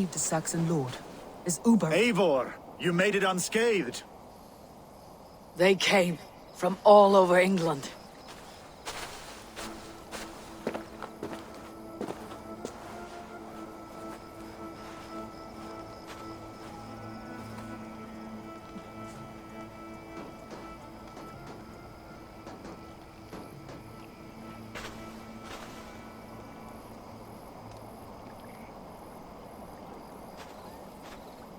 believe the Saxon lord? Is Uber... Eivor, you made it unscathed. They came from all over England.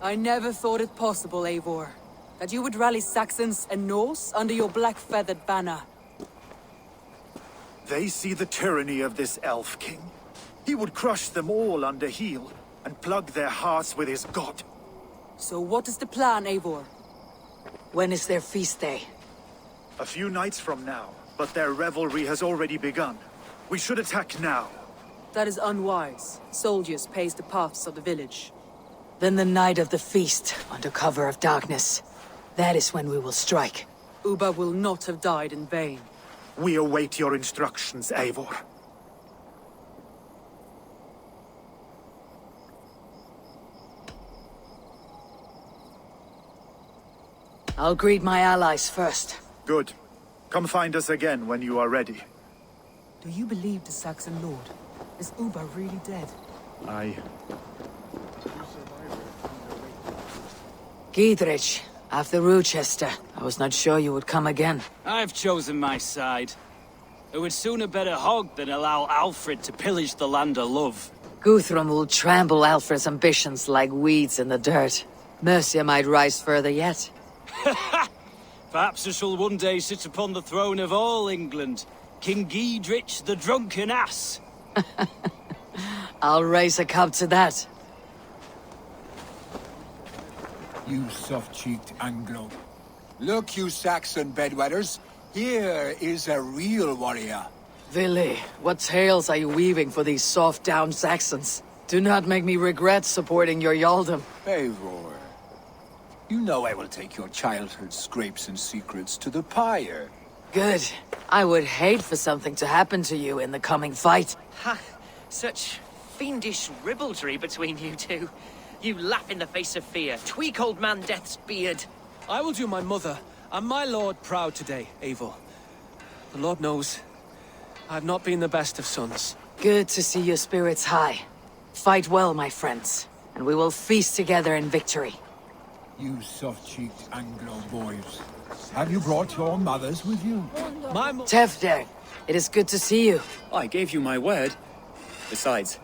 I never thought it possible, Eivor, that you would rally Saxons and Norse under your black-feathered banner. They see the tyranny of this elf king. He would crush them all under heel, and plug their hearts with his god. So what is the plan, Eivor? When is their feast day? A few nights from now, but their revelry has already begun. We should attack now. That is unwise. Soldiers pace the paths of the village. Then the night of the feast, under cover of darkness. That is when we will strike. Uba will not have died in vain. We await your instructions, Eivor. I'll greet my allies first. Good. Come find us again when you are ready. Do you believe the Saxon lord? Is Uba really dead? Giedrich, after Rochester, I was not sure you would come again. I've chosen my side. I would sooner bet a hog than allow Alfred to pillage the land of love. Guthrum will trample Alfred's ambitions like weeds in the dirt. Mercia might rise further yet. Perhaps I shall one day sit upon the throne of all England. King Giedrich the drunken ass. I'll raise a cup to that. You soft-cheeked Anglo. Look, you Saxon bedwetters. Here is a real warrior. Willi, what tales are you weaving for these soft-down Saxons? Do not make me regret supporting your Yaldom. Eivor, you know I will take your childhood scrapes and secrets to the pyre. Good. I would hate for something to happen to you in the coming fight. Ha! Such fiendish ribaldry between you two. You laugh in the face of fear, tweak old man Death's beard. I will do my mother and my lord proud today, Eivor. The Lord knows, I have not been the best of sons. Good to see your spirits high. Fight well, my friends, and we will feast together in victory. You soft-cheeked Anglo boys. Have you brought your mothers with you? Tefder, it is good to see you. I gave you my word. Besides,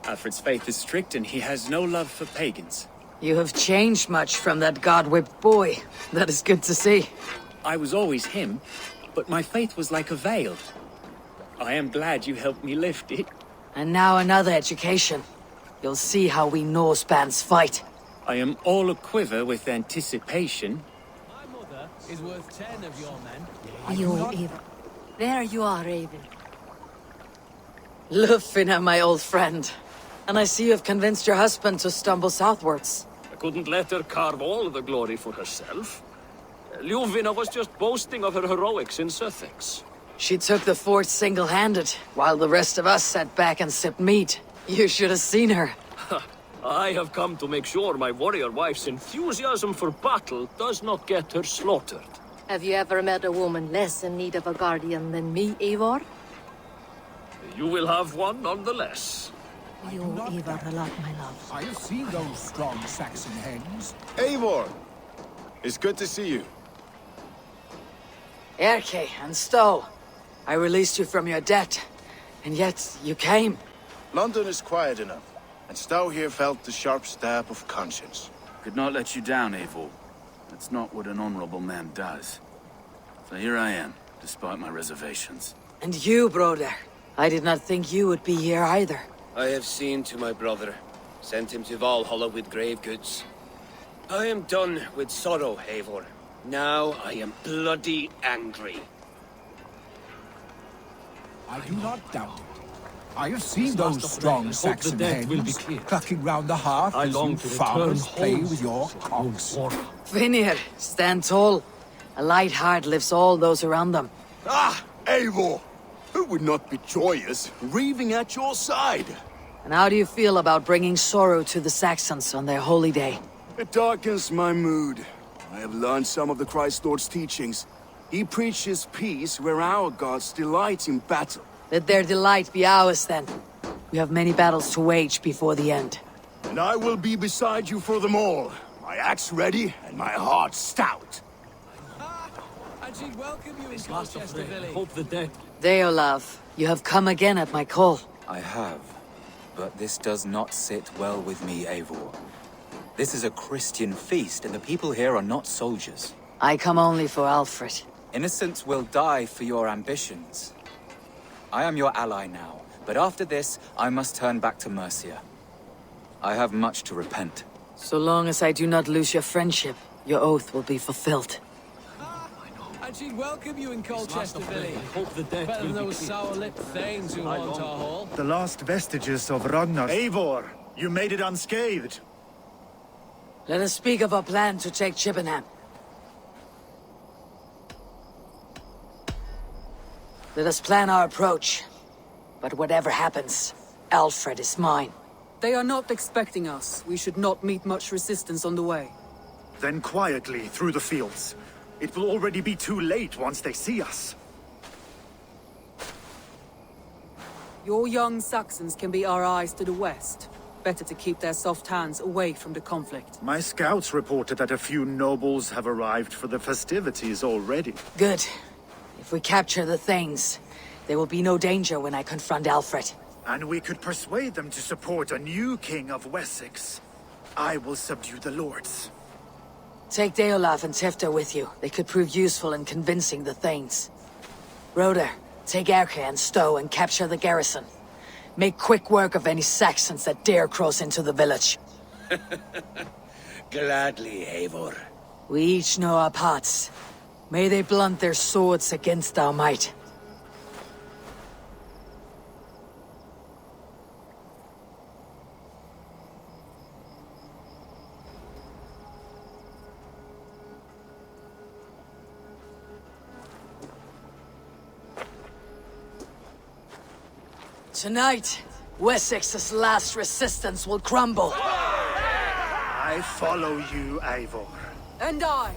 Alfred's faith is strict and he has no love for pagans. You have changed much from that god-whipped boy. That is good to see. I was always him, but my faith was like a veil. I am glad you helped me lift it. And now another education. You'll see how we Norse bands fight. I am all a-quiver with anticipation. My mother is worth 10 of your men. There you are, Raven. Lufina, my old friend. And I see you have convinced your husband to stumble southwards. I couldn't let her carve all the glory for herself. Ljuvina was just boasting of her heroics in Sussex. She took the fort single-handed, while the rest of us sat back and sipped meat. You should have seen her. I have come to make sure my warrior wife's enthusiasm for battle does not get her slaughtered. Have you ever met a woman less in need of a guardian than me, Eivor? You will have one nonetheless. You owe Eivor a lot, my love. I have seen those strong Saxon hens. Eivor! It's good to see you. Erke and Stowe. I released you from your debt, and yet you came. London is quiet enough, and Stowe here felt the sharp stab of conscience. Could not let you down, Eivor. That's not what an honorable man does. So here I am, despite my reservations. And you, brother. I did not think you would be here either. I have seen to my brother, sent him to Valhalla with grave goods. I am done with sorrow, Eivor. Now I am bloody angry. I do not doubt it. I have seen those strong Saxon hens clucking round the hearth as you farmers play with your cocks. Vinir, stand tall. A light heart lifts all those around them. Ah, Eivor! Who would not be joyous, raving at your side? And how do you feel about bringing sorrow to the Saxons on their holy day? It darkens my mood. I have learned some of the Christ Lord's teachings. He preaches peace where our gods delight in battle. Let their delight be ours, then. We have many battles to wage before the end. And I will be beside you for them all. My axe ready and my heart stout. And she'd welcome you in Colchester Village. Hope the dead. Deolav, you have come again at my call. I have. But this does not sit well with me, Eivor. This is a Christian feast, and the people here are not soldiers. I come only for Alfred. Innocents will die for your ambitions. I am your ally now, but after this, I must turn back to Mercia. I have much to repent. So long as I do not lose your friendship, your oath will be fulfilled. And she'd welcome you in Colchester Village. Hope the dead better than those sour-lipped thanes who haunt our hall. The last vestiges of Ragnar. Eivor, you made it unscathed. Let us speak of our plan to take Chippenham. Let us plan our approach. But whatever happens, Alfred is mine. They are not expecting us. We should not meet much resistance on the way. Then quietly through the fields. It will already be too late once they see us. Your young Saxons can be our eyes to the west. Better to keep their soft hands away from the conflict. My scouts reported that a few nobles have arrived for the festivities already. Good. If we capture the Thanes, there will be no danger when I confront Alfred. And we could persuade them to support a new king of Wessex. I will subdue the lords. Take Deolav and Tifta with you. They could prove useful in convincing the Thanes. Roder, take Erke and Stowe and capture the garrison. Make quick work of any Saxons that dare cross into the village. Gladly, Eivor. We each know our parts. May they blunt their swords against our might. Tonight, Wessex's last resistance will crumble. I follow you, Eivor. And I.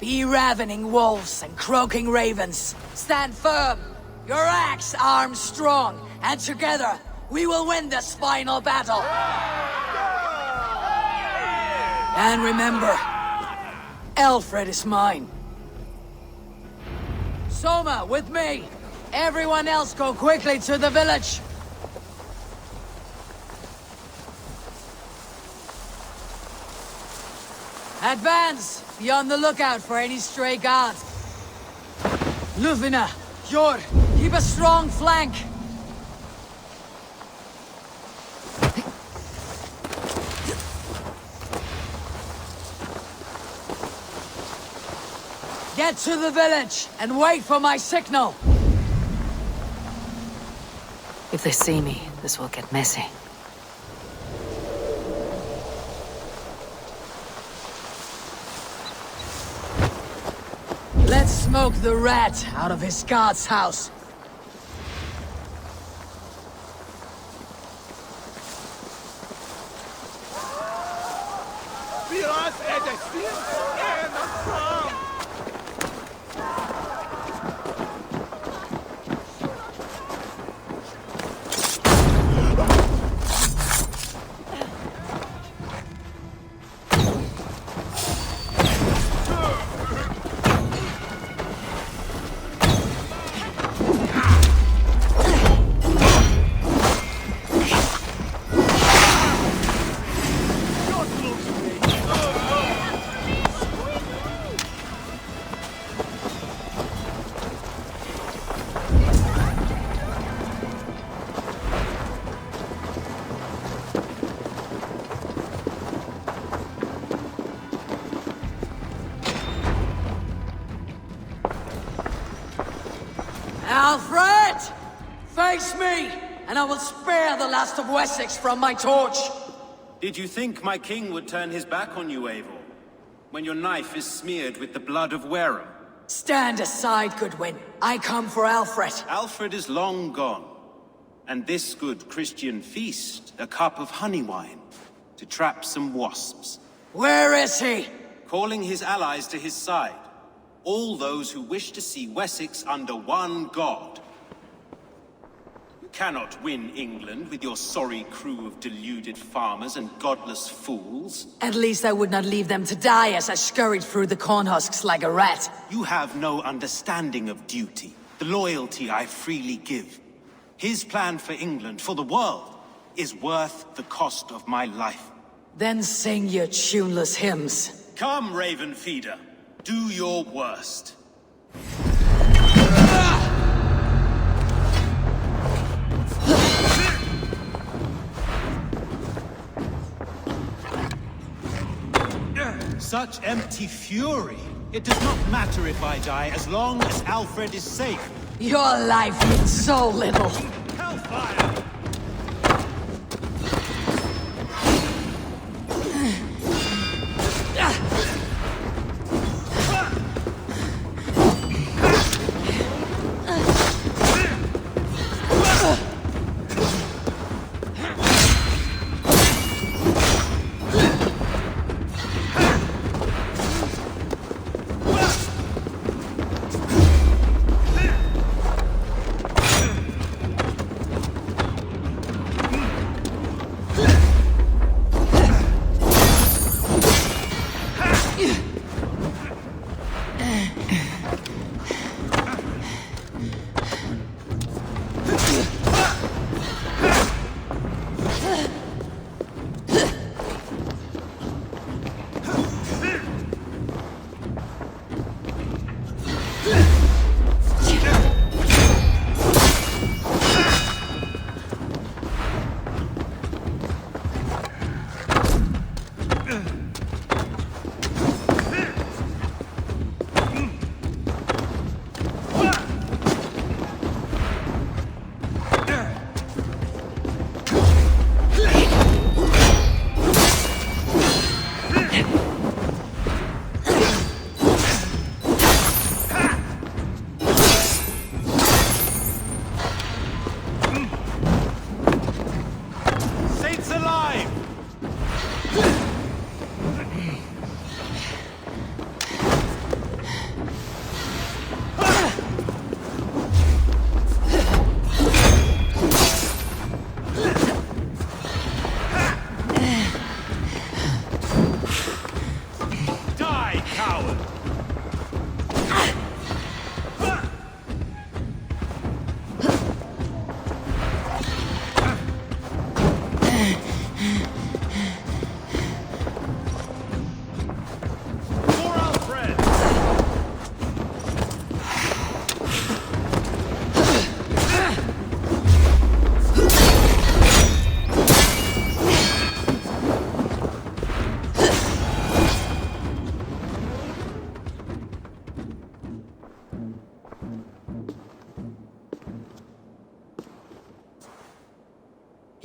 Be ravening wolves and croaking ravens. Stand firm. Your axe arms strong. And together, we will win this final battle. And remember, Alfred is mine. Soma, with me. Everyone else go quickly to the village. Advance! Be on the lookout for any stray guards. Lufina, Jor, keep a strong flank. Get to the village and wait for my signal. If they see me, this will get messy. Let's smoke the rat out of his guard's house. Alfred! Face me, and I will spare the last of Wessex from my torch! Did you think my king would turn his back on you, Eivor? When your knife is smeared with the blood of Wareham? Stand aside, Goodwin. I come for Alfred. Alfred is long gone. and this good Christian feast a cup of honey wine to trap some wasps. Where is he? Calling his allies to his side. All those who wish to see Wessex under one god. You cannot win England with your sorry crew of deluded farmers and godless fools. At least I would not leave them to die as I scurried through the corn husks like a rat. You have no understanding of duty, the loyalty I freely give. His plan for England, for the world, is worth the cost of my life. Then sing your tuneless hymns. Come, Raven Feeder. Do your worst. Such empty fury. It does not matter if I die, as long as Alfred is safe. Your life means so little. Hellfire!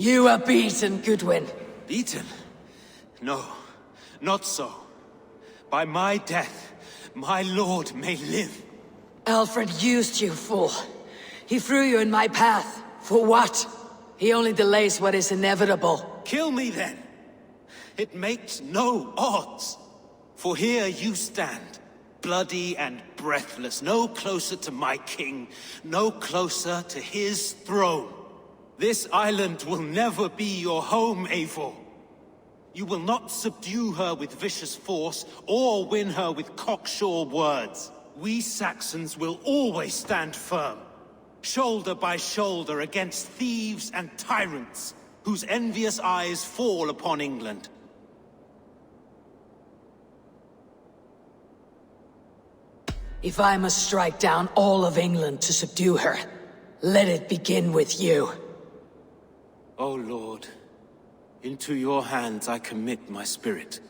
You are beaten, Goodwin. Beaten? No, not so. By my death, my lord may live. Alfred used you, fool. He threw you in my path. For what? He only delays what is inevitable. Kill me then. It makes no odds. For here you stand, bloody and breathless, no closer to my king, no closer to his throne. This island will never be your home, Eivor. You will not subdue her with vicious force, or win her with cocksure words. We Saxons will always stand firm, shoulder by shoulder against thieves and tyrants, whose envious eyes fall upon England. If I must strike down all of England to subdue her, let it begin with you. O Lord, into your hands I commit my spirit.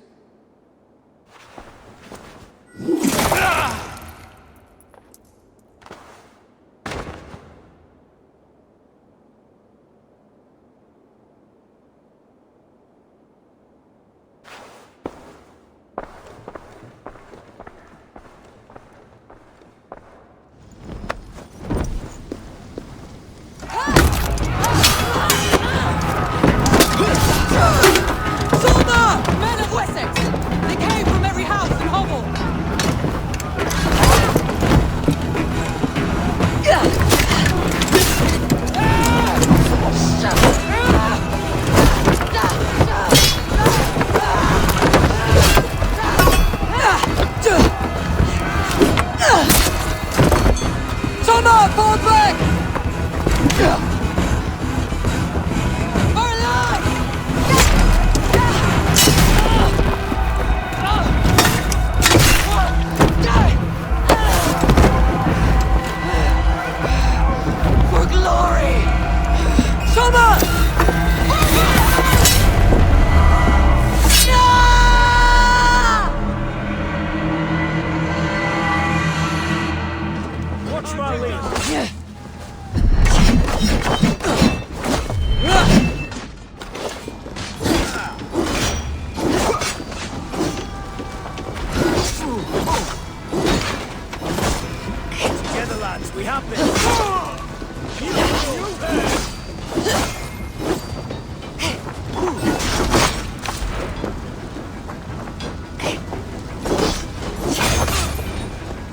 Together, lads, we have this!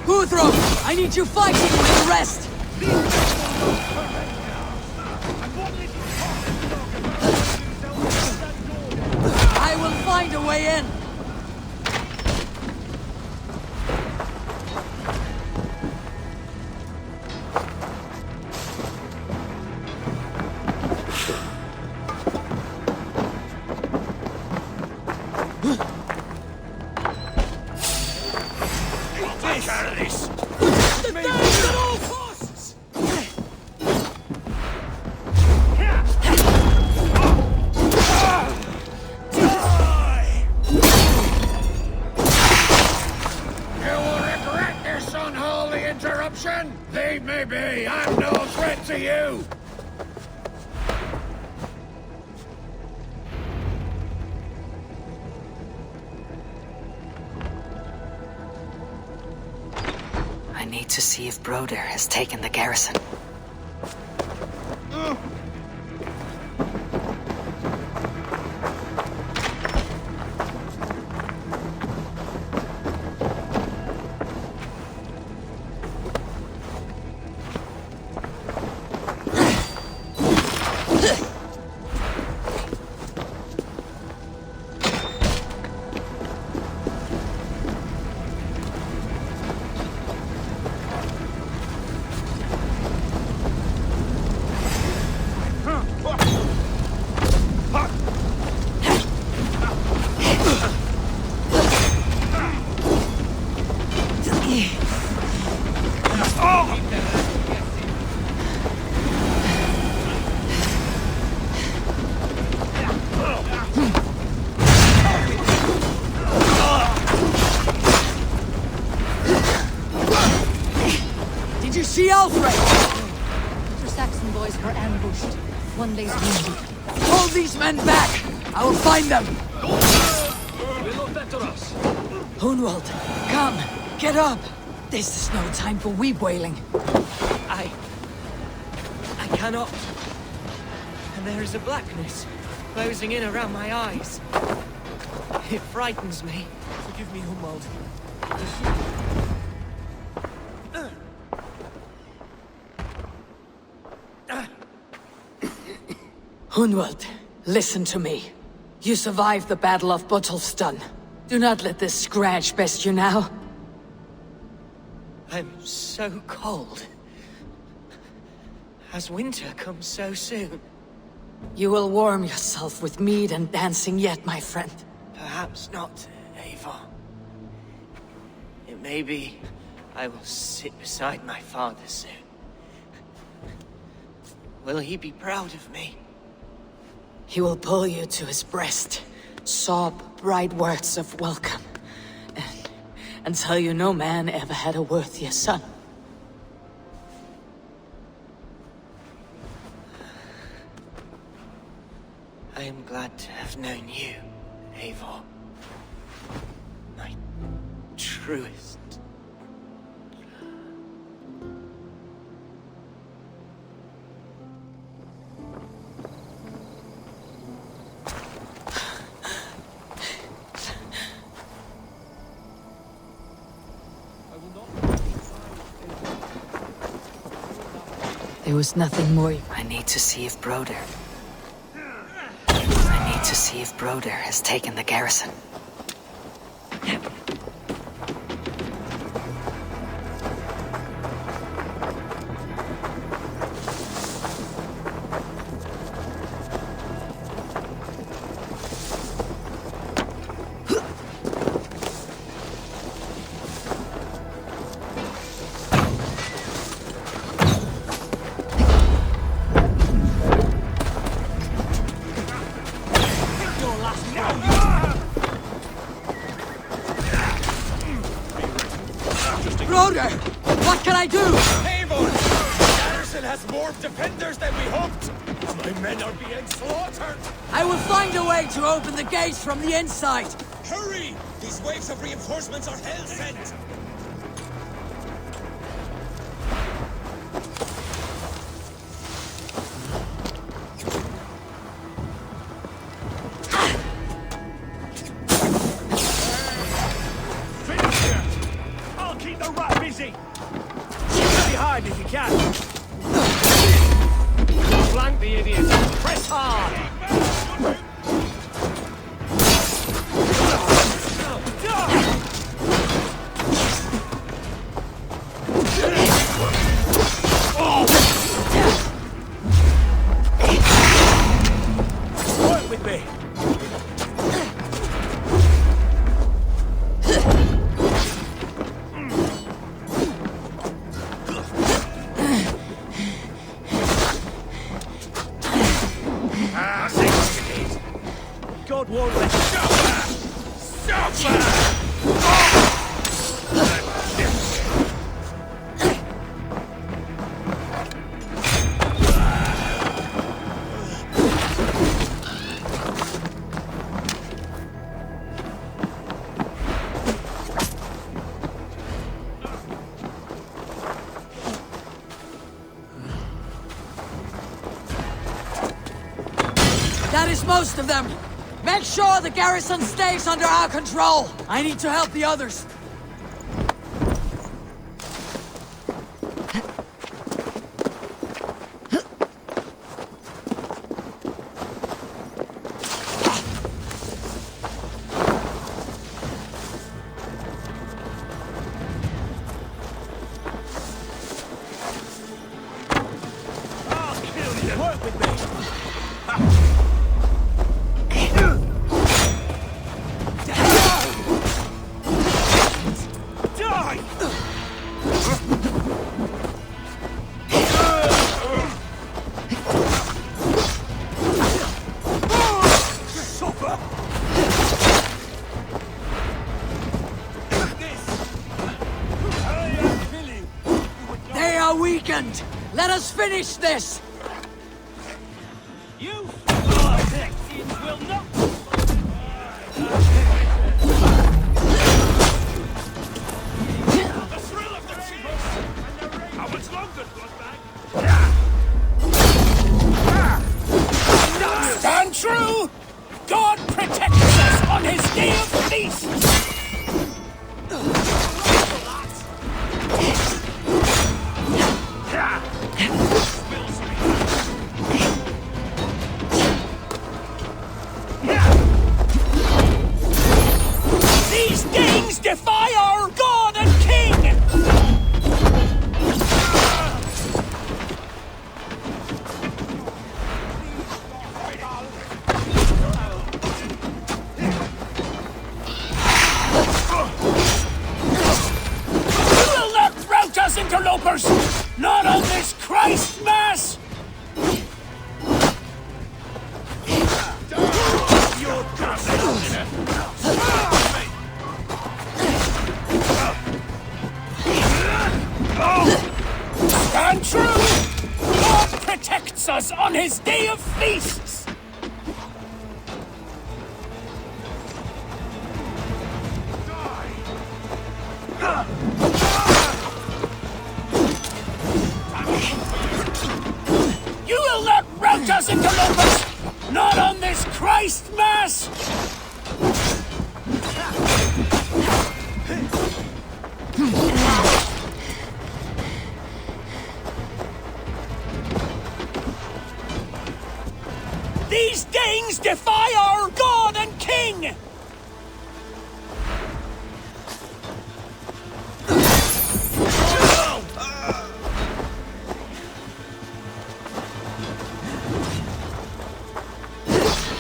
Guthrum! I need you fighting with the rest! I will find a way in! Take care of this! The things at all costs! You will regret this unholy interruption! Leave me be! I'm no threat to you! I need to see if Broder has taken the garrison. Did you see Alfred? Two Saxon boys were ambushed. One lays wounded. Hold these men back! I will find them! Hunwald, come! Get up! This is no time for weep wailing. I cannot. And there is a blackness closing in around my eyes. It frightens me. Forgive me, Hunwald. Hunwald, listen to me. You survived the Battle of Botolfston. Do not let this scratch best you now. I'm so cold. Has winter come so soon? You will warm yourself with mead and dancing yet, my friend. Perhaps not, Eivor. It may be I will sit beside my father soon. Will he be proud of me? He will pull you to his breast, sob bright words of welcome, and tell you no man ever had a worthier son. I am glad to have known you, Eivor. My truest. There was nothing more. I need to see if Broder... I need to see if Broder has taken the garrison. Broder! What can I do? Eivor! The garrison has more defenders than we hoped! My men are being slaughtered! I will find a way to open the gates from the inside! Hurry! These waves of reinforcements are hell-sent! I'll keep the rat busy! Stay hard if you can! Flank the idiot! Press hard! Work with me! God won't let That is most of them! Make sure the garrison stays under our control! I need to help the others! I'll kill you! Work with me! They are weakened! Let us finish this! You Saxons will not... The thrill of the chase! How much longer, Goodwin? Stand true! God protects us on his day of feast! These Danes defy our God and King! You will not rout us, interlopers! Not on this Christ Mass! Your Stand true! God protects us on his day of feasts! You will not rout us, interlopers! Not on this Christ Mass! These Danes defy our God and King!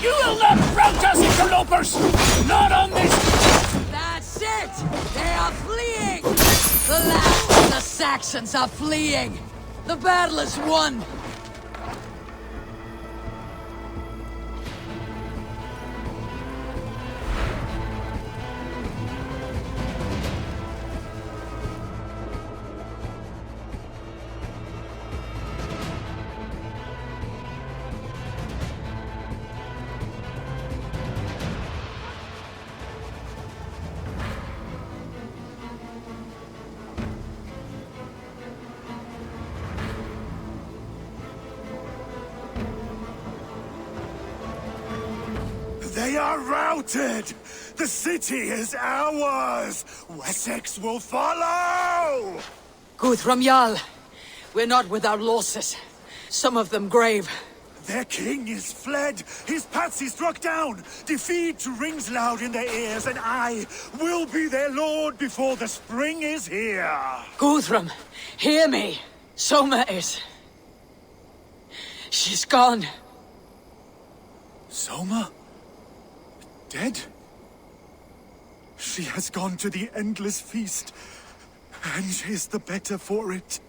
You will not rout us, interlopers! Not on this... That's it! They are fleeing! The last of the Saxons are fleeing! The battle is won! They are routed! The city is ours! Wessex will follow! Guthrum Jarl, we're not without losses. Some of them grave. Their king is fled! His patsy struck down! Defeat rings loud in their ears, and I will be their lord before the spring is here! Guthrum, hear me! Soma is... She's gone. Soma? Dead? She has gone to the endless feast, and is the better for it.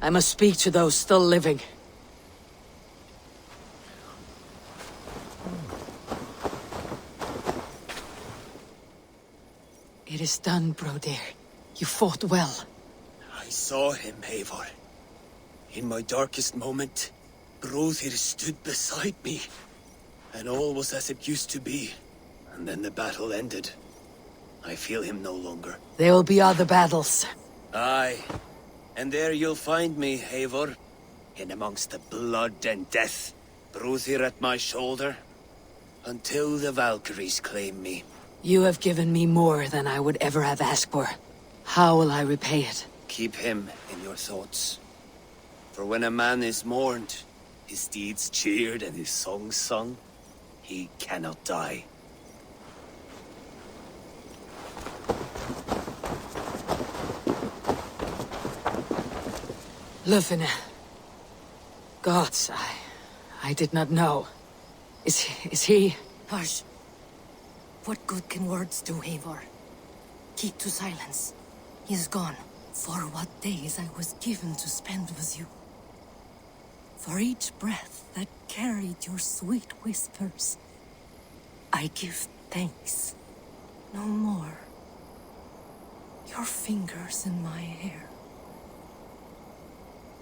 I must speak to those still living. It is done, Brodir. You fought well. I saw him, Eivor. In my darkest moment, Brodir stood beside me. And all was as it used to be. And then the battle ended. I feel him no longer. There will be other battles. Aye. And there you'll find me, Eivor. In amongst the blood and death. Brodir at my shoulder. Until the Valkyries claim me. You have given me more than I would ever have asked for. How will I repay it? Keep him in your thoughts. For when a man is mourned, his deeds cheered and his songs sung, he cannot die. Lufina. Gods, I did not know. Is he... Hush. What good can words do, Eivor? Keep to silence. He is gone. For what days I was given to spend with you. For each breath that carried your sweet whispers, I give thanks. No more. Your fingers in my hair.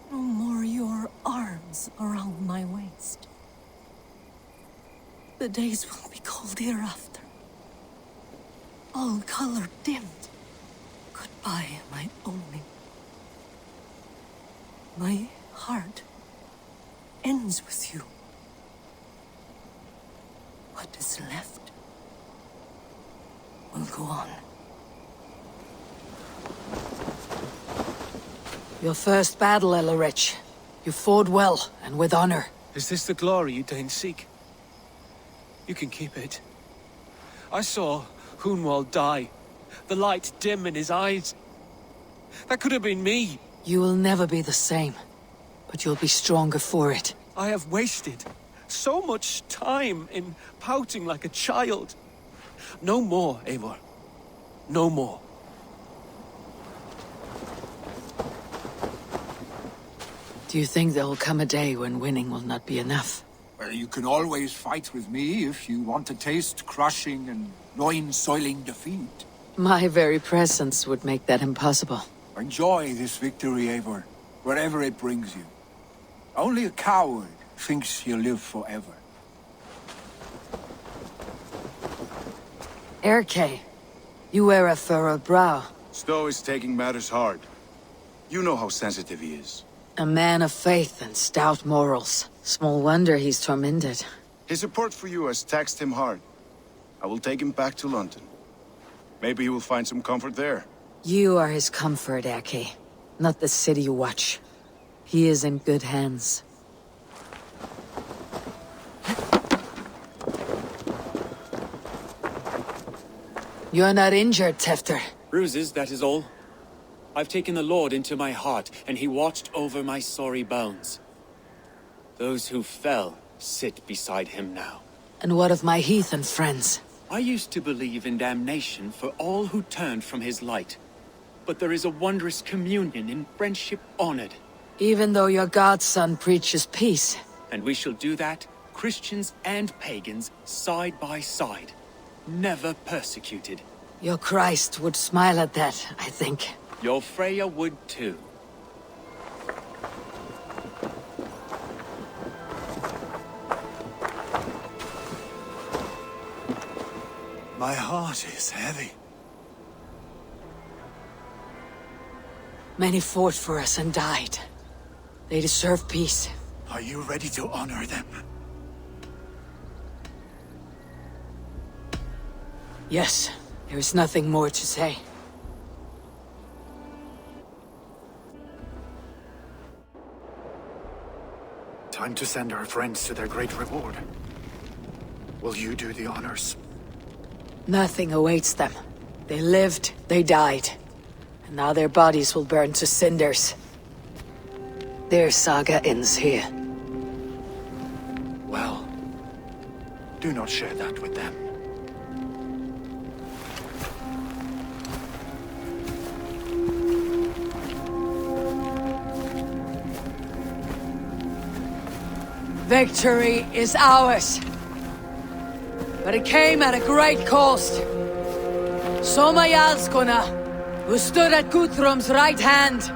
No more your arms around my waist. The days will be cold hereafter. All color dimmed. Goodbye, my only. My heart ends with you. What is left will go on. Your first battle, Elorich. You fought well, and with honor. Is this the glory you deign seek? You can keep it. I saw Hunwald die. The light dim in his eyes. That could have been me. You will never be the same, but you'll be stronger for it. I have wasted so much time in pouting like a child. No more, Eivor. No more. Do you think there will come a day when winning will not be enough? Well, you can always fight with me if you want to taste crushing and loin-soiling defeat. My very presence would make that impossible. Enjoy this victory, Eivor, wherever it brings you. Only a coward thinks he'll live forever. Erke, you wear a furrowed brow. Stowe is taking matters hard. You know how sensitive he is. A man of faith and stout morals. Small wonder he's tormented. His support for you has taxed him hard. I will take him back to London. Maybe he will find some comfort there. You are his comfort, Erke. Not the city you watch. He is in good hands. You're not injured, Tefter. Bruises, that is all. I've taken the Lord into my heart, and he watched over my sorry bones. Those who fell sit beside him now. And what of my heathen friends? I used to believe in damnation for all who turned from his light. But there is a wondrous communion in friendship honored. Even though your godson preaches peace. And we shall do that, Christians and pagans, side by side. Never persecuted. Your Christ would smile at that, I think. Your Freya would too. My heart is heavy. Many fought for us and died. They deserve peace. Are you ready to honor them? Yes, there is nothing more to say. Time to send our friends to their great reward. Will you do the honors? Nothing awaits them. They lived, they died. And now their bodies will burn to cinders. Their saga ends here. Well, do not share that with them. Victory is ours. But it came at a great cost. Soma Jarlskona, who stood at Guthrum's right hand.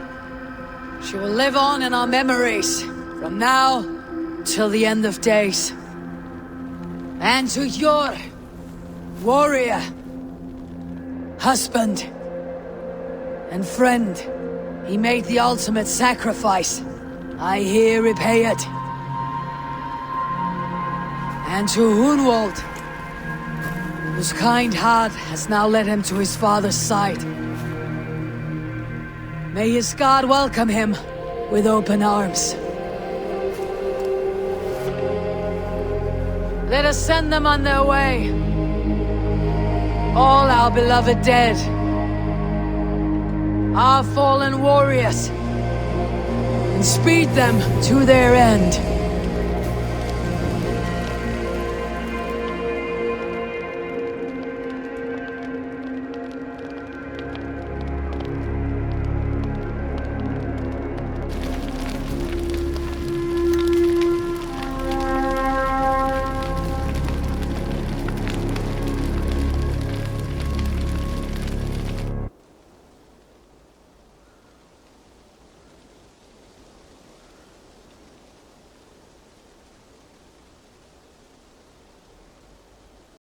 She will live on in our memories, from now till the end of days. And to your warrior, husband, and friend, he made the ultimate sacrifice. I here repay it. And to Hunwald, whose kind heart has now led him to his father's side. May his God welcome him with open arms. Let us send them on their way. All our beloved dead. Our fallen warriors. And speed them to their end.